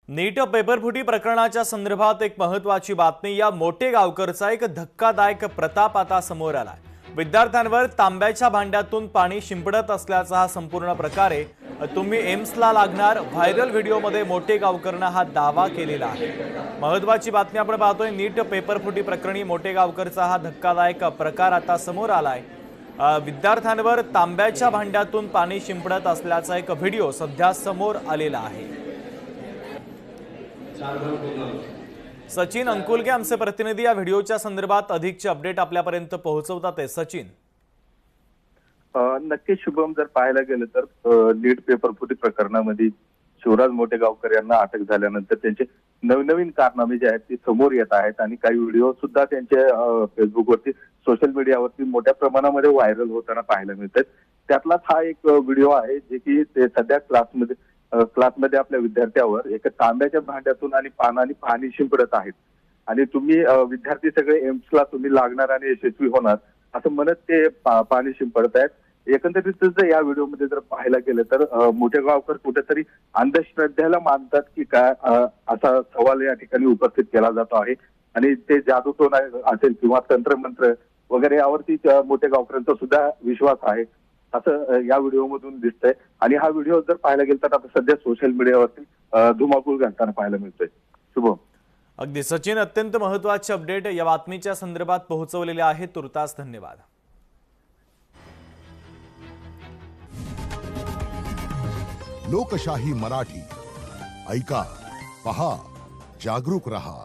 नीट पेपरफुटी प्रकरणाच्या संदर्भात एक महत्त्वाची बातमी। या मोठे गावकरचा एक धक्कादायक प्रताप आता समोर आलाय। विद्यार्थ्यांवर तांब्याच्या भांड्यातून पाणी शिंपडत असल्याचा हा संपूर्ण प्रकार आहे। तुम्ही एम्सला लागणार व्हायरल व्हिडिओमध्ये मोठे गावकरने हा दावा केलेला आहे। महत्त्वाची बातमी आपण पाहतोय। नीट पेपरफुटी प्रकरणी मोठे गावकरचा हा धक्कादायक प्रकार आता समोर आलाय। विद्यार्थ्यांवर तांब्याच्या भांड्यातून पाणी शिंपडत असल्याचा एक व्हिडिओ सध्या समोर आलेला आहे। सचिन अंकुलके आमचे प्रतिनिधी या व्हिडिओच्या संदर्भात अधिकची अपडेट आपल्यापर्यंत पोहोचवतात। सचिन, नक्कीच शुभम, जर पाहायला गेलं तर नीट पेपरफुटी प्रकरणामध्ये शिवराज मोठेगावकर यांना अटक झाल्यानंतर त्यांचे नवनवीन कारनामे जे आहेत ते समोर येत आहेत आणि काही व्हिडिओ सुद्धा त्यांच्या फेसबुकवरती, सोशल मीडियावरती मोठ्या प्रमाणामध्ये व्हायरल होताना पाहायला मिळतात। त्यातलाच हा एक व्हिडिओ आहे जे की ते सध्या क्लासमध्ये आपल्या विद्यार्थ्यावर एक तांब्याच्या भांड्यातून आणि पानाने पाणी शिंपडत आहेत आणि तुम्ही विद्यार्थी सगळे एम्सला तुम्ही लागणार आणि यशस्वी होणार असं म्हणत ते पाणी शिंपडत आहेत। एकंदरीतच या व्हिडिओमध्ये जर पाहायला गेलं तर मोठेगावकर कुठेतरी अंधश्रद्धेला मानतात की काय, असा सवाल या ठिकाणी उपस्थित केला जातो आहे आणि ते जादूटोना असेल किंवा तंत्रमंत्र वगैरे यावरती मोठेगावकरांचा सुद्धा विश्वास आहे असं या व्हिडिओमधून दिसतंय। आणि हा व्हिडिओ जर पाहायला गेला तर आता सध्या सोशल मीडियावरती धुमाकूळ घालताना पाहायला मिळतोय। शुभम, अगदी सचिन, अत्यंत महत्त्वाचे अपडेट या बातमीच्या संदर्भात पोहोचवलेले आहे। तुर्तास धन्यवाद। लोकशाही मराठी ऐका, पहा, जागरूक रहा।